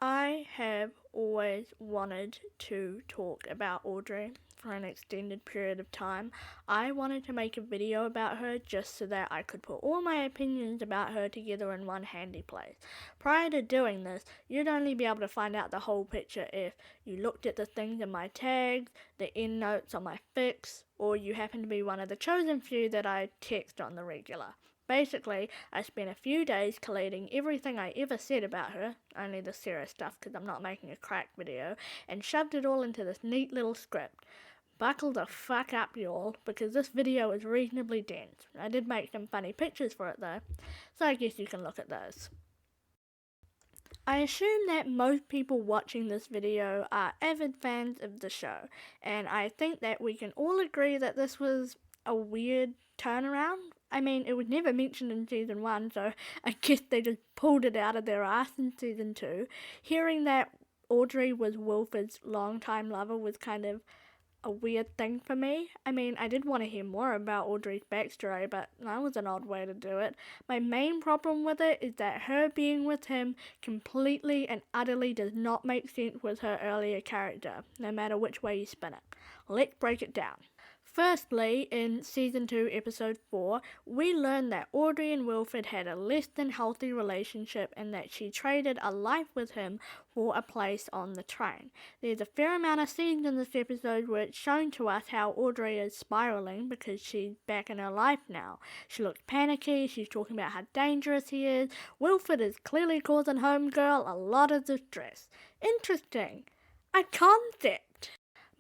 I have always wanted to talk about Audrey for an extended period of time. I wanted to make a video about her just so that I could put all my opinions about her together in one handy place. Prior to doing this, you'd only be able to find out the whole picture if you looked at the things in my tags, the end notes on my fics, or you happen to be one of the chosen few that I text on the regular. Basically, I spent a few days collating everything I ever said about her, only the serious stuff because I'm not making a crack video, and shoved it all into this neat little script. Buckle the fuck up, y'all, because this video is reasonably dense. I did make some funny pictures for it though, so I guess you can look at those. I assume that most people watching this video are avid fans of the show, and I think that we can all agree that this was a weird turnaround. I mean, it was never mentioned in season 1, so I guess they just pulled it out of their ass in season 2. Hearing that Audrey was Wilford's longtime lover was kind of a weird thing for me. I mean, I did want to hear more about Audrey's backstory, but that was an odd way to do it. My main problem with it is that her being with him completely and utterly does not make sense with her earlier character, no matter which way you spin it. Let's break it down. Firstly, in Season 2, Episode 4, we learn that Audrey and Wilford had a less than healthy relationship and that she traded a life with him for a place on the train. There's a fair amount of scenes in this episode where it's shown to us how Audrey is spiraling because she's back in her life now. She looks panicky, she's talking about how dangerous he is. Wilford is clearly causing Homegirl a lot of distress. Interesting. A concept.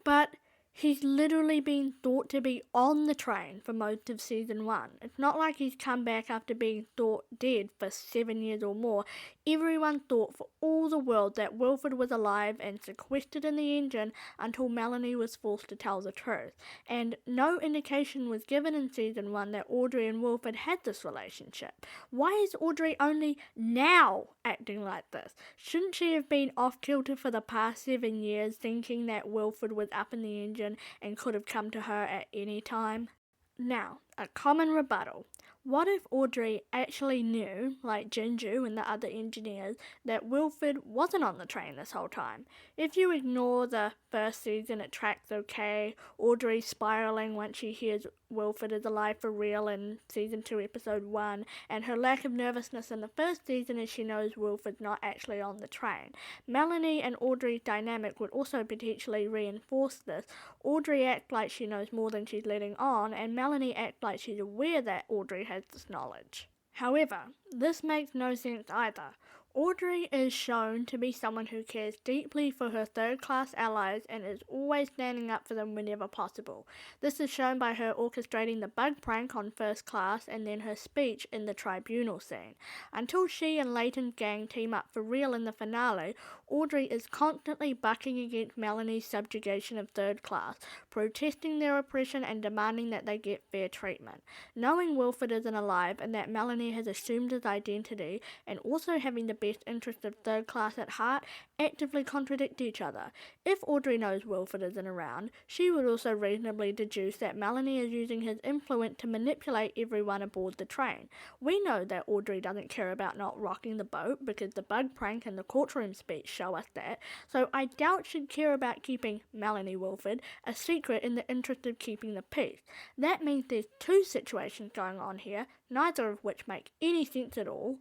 But he's literally been thought to be on the train for most of season 1. It's not like he's come back after being thought dead for 7 years or more. Everyone thought for all the world that Wilford was alive and sequestered in the engine until Melanie was forced to tell the truth. And no indication was given in season 1 that Audrey and Wilford had this relationship. Why is Audrey only now acting like this? Shouldn't she have been off kilter for the past 7 years, thinking that Wilford was up in the engine and could have come to her at any time? Now, a common rebuttal. What if Audrey actually knew, like Jinju and the other engineers, that Wilford wasn't on the train this whole time? If you ignore the first season it tracks okay, Audrey spiraling once she hears Wilford is alive for real in Season 2, Episode 1, and her lack of nervousness in the first season as she knows Wilford's not actually on the train. Melanie and Audrey's dynamic would also potentially reinforce this. Audrey acts like she knows more than she's letting on, and Melanie acts like she's aware that Audrey has this knowledge. However, this makes no sense either. Audrey is shown to be someone who cares deeply for her third-class allies and is always standing up for them whenever possible. This is shown by her orchestrating the bug prank on First Class and then her speech in the tribunal scene. Until she and Leighton's gang team up for real in the finale, Audrey is constantly bucking against Melanie's subjugation of Third Class, protesting their oppression and demanding that they get fair treatment. Knowing Wilford isn't alive and that Melanie has assumed his identity, and also having the best interest of Third Class at heart, actively contradict each other. If Audrey knows Wilford isn't around, she would also reasonably deduce that Melanie is using his influence to manipulate everyone aboard the train. We know that Audrey doesn't care about not rocking the boat because the bug prank and the courtroom speech show us that, so I doubt she'd care about keeping Melanie Wilford a secret in the interest of keeping the peace. That means there's two situations going on here, neither of which make any sense at all.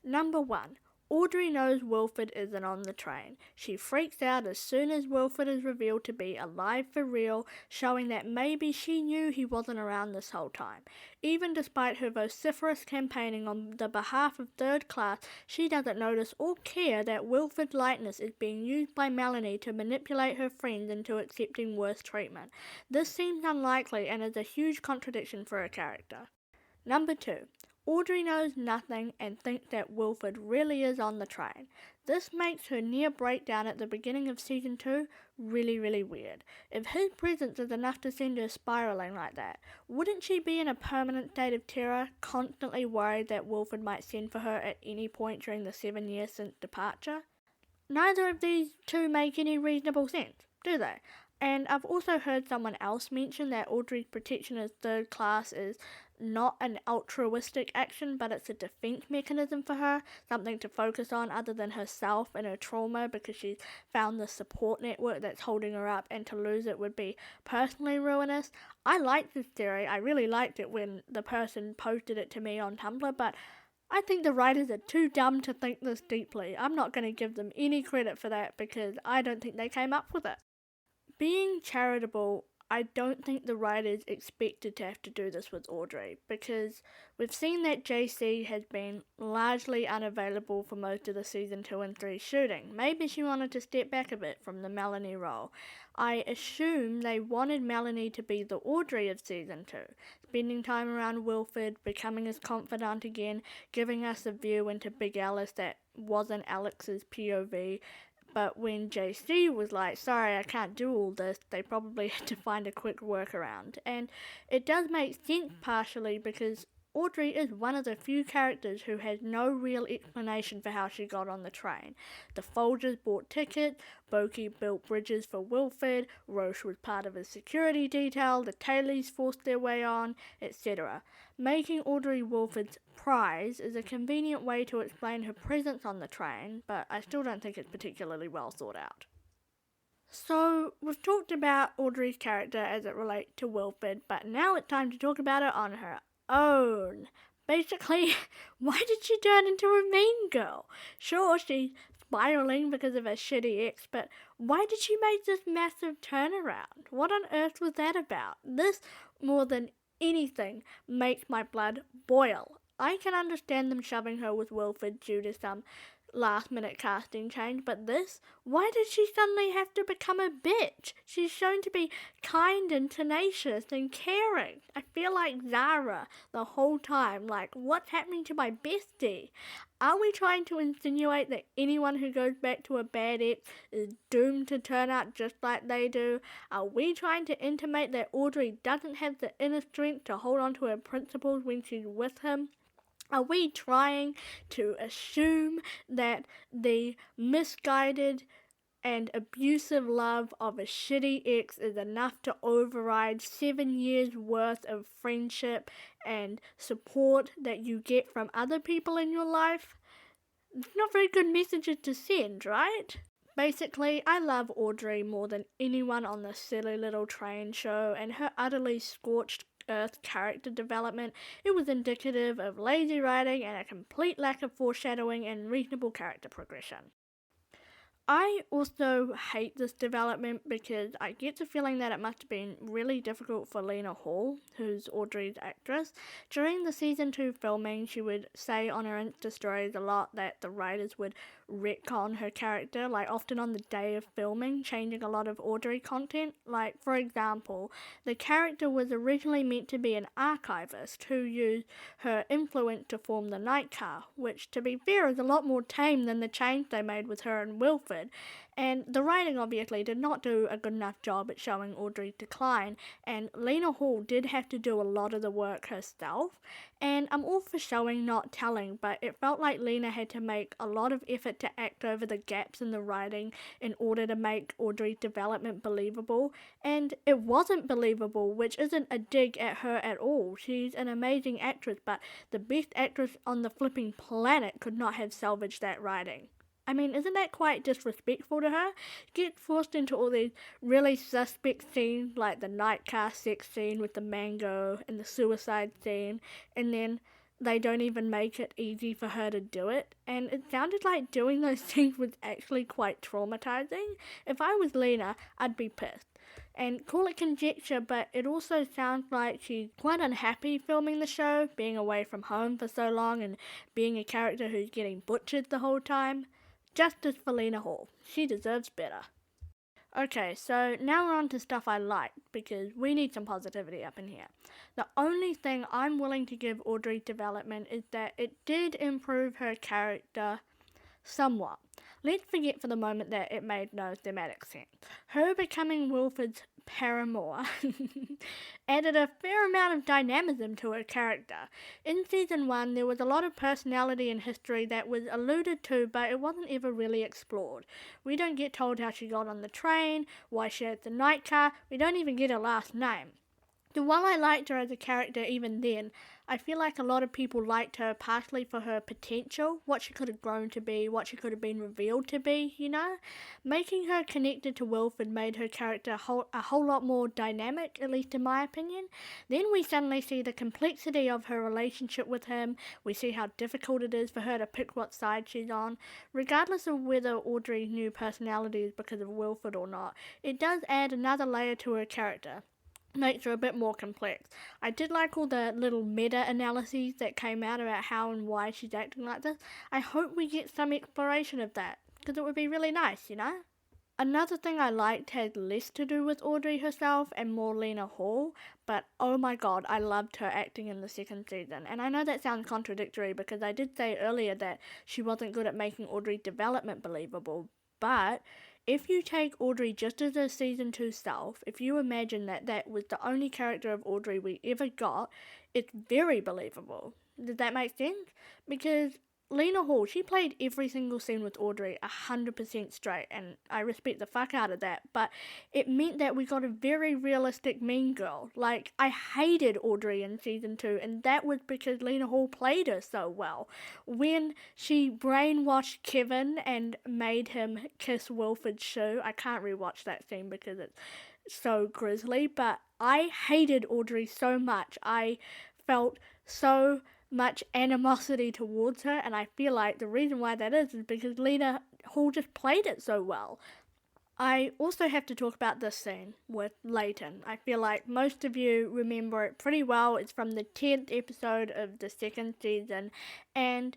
Number 1. Audrey knows Wilford isn't on the train. She freaks out as soon as Wilford is revealed to be alive for real, showing that maybe she knew he wasn't around this whole time. Even despite her vociferous campaigning on the behalf of Third Class, she doesn't notice or care that Wilford's likeness is being used by Melanie to manipulate her friends into accepting worse treatment. This seems unlikely and is a huge contradiction for her character. Number 2. Audrey knows nothing and thinks that Wilford really is on the train. This makes her near breakdown at the beginning of Season 2 really weird. If his presence is enough to send her spiraling like that, wouldn't she be in a permanent state of terror, constantly worried that Wilford might send for her at any point during the 7 years since departure? Neither of these two make any reasonable sense, do they? And I've also heard someone else mention that Audrey's protection as Third Class is not an altruistic action, but it's a defense mechanism for her, something to focus on other than herself and her trauma, because she's found the support network that's holding her up, and to lose it would be personally ruinous. I like this theory. I really liked it when the person posted it to me on Tumblr, but I think the writers are too dumb to think this deeply. I'm not going to give them any credit for that because I don't think they came up with it. Being charitable, I don't think the writers expected to have to do this with Audrey, because we've seen that JC has been largely unavailable for most of the season 2 and 3 shooting. Maybe she wanted to step back a bit from the Melanie role. I assume they wanted Melanie to be the Audrey of season 2, spending time around Wilford, becoming his confidant again, giving us a view into Big Alice that wasn't Alex's POV. But when JC was like, sorry, I can't do all this, they probably had to find a quick workaround. And it does make sense partially because Audrey is one of the few characters who has no real explanation for how she got on the train. The Folgers bought tickets, Boki built bridges for Wilford, Roche was part of his security detail, the Tailies forced their way on, etc. Making Audrey Wilford's prize is a convenient way to explain her presence on the train, but I still don't think it's particularly well thought out. So, we've talked about Audrey's character as it relates to Wilford, but now it's time to talk about her on her own. Basically, why did she turn into a mean girl? Sure, she's spiraling because of a shitty ex, but why did she make this massive turnaround? What on earth was that about? This, more than anything, makes my blood boil. I can understand them shoving her with Wilford due to some last-minute casting change, but this? Why did she suddenly have to become a bitch? She's shown to be kind and tenacious and caring. I feel like Zara the whole time, like, what's happening to my bestie? Are we trying to insinuate that anyone who goes back to a bad ex is doomed to turn out just like they do? Are we trying to intimate that Audrey doesn't have the inner strength to hold on to her principles when she's with him? Are we trying to assume that the misguided and abusive love of a shitty ex is enough to override 7 years worth of friendship and support that you get from other people in your life? It's not very good messages to send, right? Basically, I love Audrey more than anyone on this silly little train show, and her utterly scorched earth character development, it was indicative of lazy writing and a complete lack of foreshadowing and reasonable character progression. I also hate this development because I get the feeling that it must have been really difficult for Lena Hall, who's Audrey's actress. During the season 2 filming, she would say on her Insta stories a lot that the writers would retcon her character, like often on the day of filming, changing a lot of Audrey content. Like, for example, the character was originally meant to be an archivist who used her influence to form the night car, which, to be fair, is a lot more tame than the change they made with her and Wilford. And the writing obviously did not do a good enough job at showing Audrey's decline, and Lena Hall did have to do a lot of the work herself. And I'm all for showing, not telling, but it felt like Lena had to make a lot of effort to act over the gaps in the writing in order to make Audrey's development believable. And it wasn't believable, which isn't a dig at her at all. She's an amazing actress, but the best actress on the flipping planet could not have salvaged that writing. I mean, isn't that quite disrespectful to her? Get forced into all these really suspect scenes, like the night car sex scene with the mango and the suicide scene, and then they don't even make it easy for her to do it. And it sounded like doing those things was actually quite traumatizing. If I was Lena, I'd be pissed. And call it conjecture, but it also sounds like she's quite unhappy filming the show, being away from home for so long and being a character who's getting butchered the whole time. Justice for Lena Hall. She deserves better. Okay, so now we're on to stuff I like, because we need some positivity up in here. The only thing I'm willing to give Audrey's development is that it did improve her character somewhat. Let's forget for the moment that it made no thematic sense. Her becoming Wilford's paramour added a fair amount of dynamism to her character. In season 1, there was a lot of personality and history that was alluded to, but it wasn't ever really explored. We don't get told how she got on the train, why she had the night car, we don't even get her last name. while I liked her as a character even then, I feel like a lot of people liked her partially for her potential, what she could have grown to be, what she could have been revealed to be, you know? Making her connected to Wilford made her character a whole lot more dynamic, at least in my opinion. Then we suddenly see the complexity of her relationship with him, we see how difficult it is for her to pick what side she's on. Regardless of whether Audrey's new personality is because of Wilford or not, it does add another layer to her character. Makes her a bit more complex. I did like all the little meta-analyses that came out about how and why she's acting like this. I hope we get some exploration of that, because it would be really nice, you know? Another thing I liked had less to do with Audrey herself and more Lena Hall, but oh my god, I loved her acting in the second season. And I know that sounds contradictory because I did say earlier that she wasn't good at making Audrey's development believable, but if you take Audrey just as a season 2 self, if you imagine that that was the only character of Audrey we ever got, it's very believable. Does that make sense? Because Lena Hall, she played every single scene with Audrey 100% straight, and I respect the fuck out of that, but it meant that we got a very realistic mean girl. Like, I hated Audrey in season 2, and that was because Lena Hall played her so well. When she brainwashed Kevin and made him kiss Wilford's shoe, I can't rewatch that scene because it's so grisly, but I hated Audrey so much. I felt so much animosity towards her, and I feel like the reason why that is because Lena Hall just played it so well. I also have to talk about this scene with Leighton. I feel like most of you remember it pretty well. It's from the 10th episode of the second season, and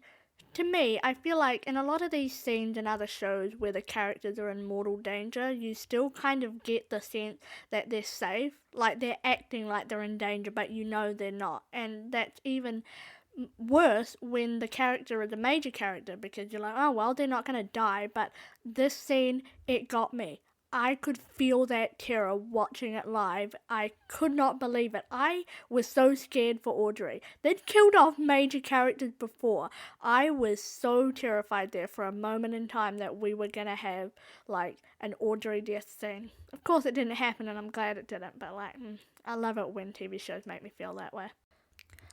to me, I feel like in a lot of these scenes in other shows where the characters are in mortal danger, you still kind of get the sense that they're safe. Like, they're acting like they're in danger, but you know they're not. And that's even worse when the character is a major character, because you're like, oh well, they're not going to die. But this scene, it got me. I could feel that terror watching it live. I could not believe it. I was so scared for Audrey. They'd killed off major characters before. I was so terrified there for a moment in time that we were going to have, like, an Audrey death scene. Of course it didn't happen, and I'm glad it didn't, but, like, I love it when TV shows make me feel that way.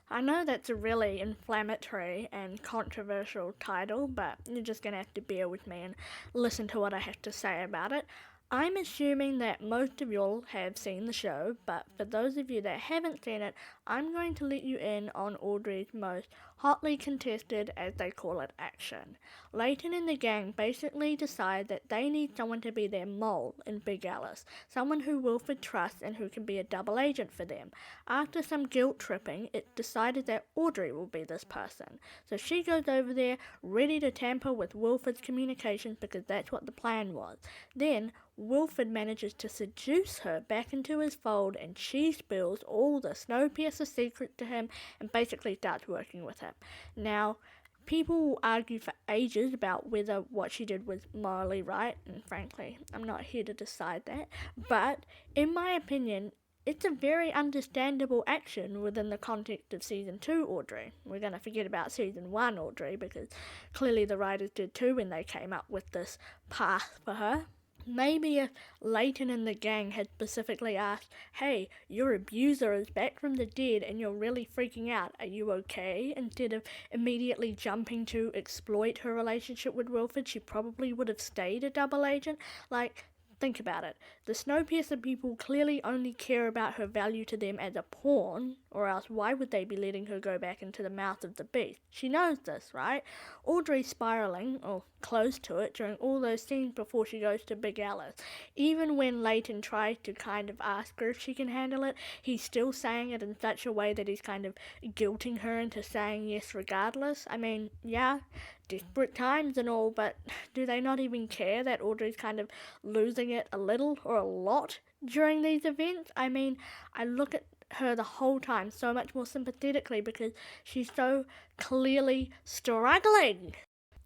I know that's a really inflammatory and controversial title, but you're just going to have to bear with me and listen to what I have to say about it. I'm assuming that most of y'all have seen the show, but for those of you that haven't seen it, I'm going to let you in on Audrey's most hotly contested, as they call it, action. Leighton and the gang basically decide that they need someone to be their mole in Big Alice, someone who Wilford trusts and who can be a double agent for them. After some guilt tripping, it's decided that Audrey will be this person. So she goes over there, ready to tamper with Wilford's communications because that's what the plan was. Then Wilford manages to seduce her back into his fold, and she spills all the Snowpiercer secrets to him and basically starts working with him. Now, people will argue for ages about whether what she did was morally right, and frankly, I'm not here to decide that, but in my opinion, it's a very understandable action within the context of Season 2 Audrey. We're going to forget about Season 1 Audrey because clearly the writers did too when they came up with this path for her. Maybe if Leighton and the gang had specifically asked, hey, your abuser is back from the dead and you're really freaking out, are you okay? Instead of immediately jumping to exploit her relationship with Wilford, she probably would have stayed a double agent. Like, think about it. The Snowpiercer people clearly only care about her value to them as a pawn, or else why would they be letting her go back into the mouth of the beast? She knows this, right? Audrey's spiraling, or close to it, during all those scenes before she goes to Big Alice. Even when Leighton tries to kind of ask her if she can handle it, he's still saying it in such a way that he's kind of guilting her into saying yes regardless. I mean, yeah, desperate times and all, but do they not even care that Audrey's kind of losing it a little or a lot during these events? I mean, I look at her the whole time so much more sympathetically because she's so clearly struggling.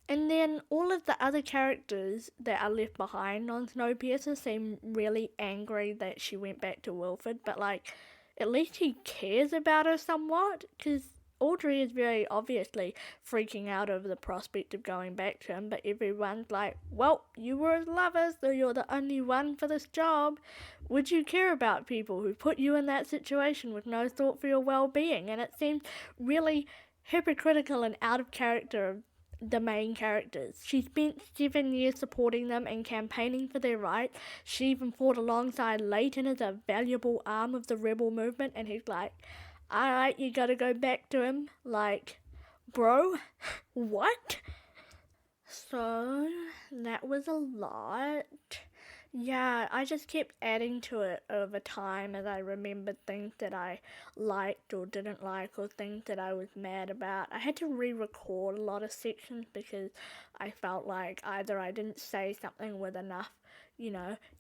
And then all of the other characters that are left behind on Snowpiercer seem really angry that she went back to Wilford, but like, at least he cares about her somewhat, because Audrey is very obviously freaking out over the prospect of going back to him, but everyone's like, well, you were lovers, so you're the only one for this job. Would you care about people who put you in that situation with no thought for your well-being? And it seems really hypocritical and out of character of the main characters. She spent 7 years supporting them and campaigning for their rights. She even fought alongside Leighton as a valuable arm of the rebel movement, and he's like, alright, you gotta go back to him. Like, bro, what? So, that was a lot. Yeah, I just kept adding to it over time as I remembered things that I liked or didn't like, or things that I was mad about. I had to re-record a lot of sections because I felt like either I didn't say something with enough,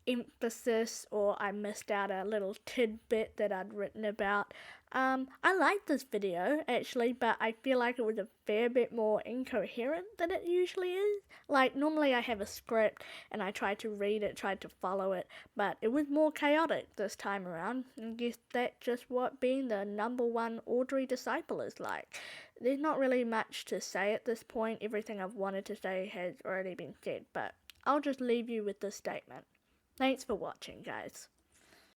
emphasis, or I missed out a little tidbit that I'd written about. I liked this video, actually, but I feel like it was a fair bit more incoherent than it usually is. Like, normally I have a script and I try to read it, try to follow it, but it was more chaotic this time around. I guess that's just what being the #1 Audrey Disciple is like. There's not really much to say at this point. Everything I've wanted to say has already been said, but I'll just leave you with this statement. Thanks for watching, guys.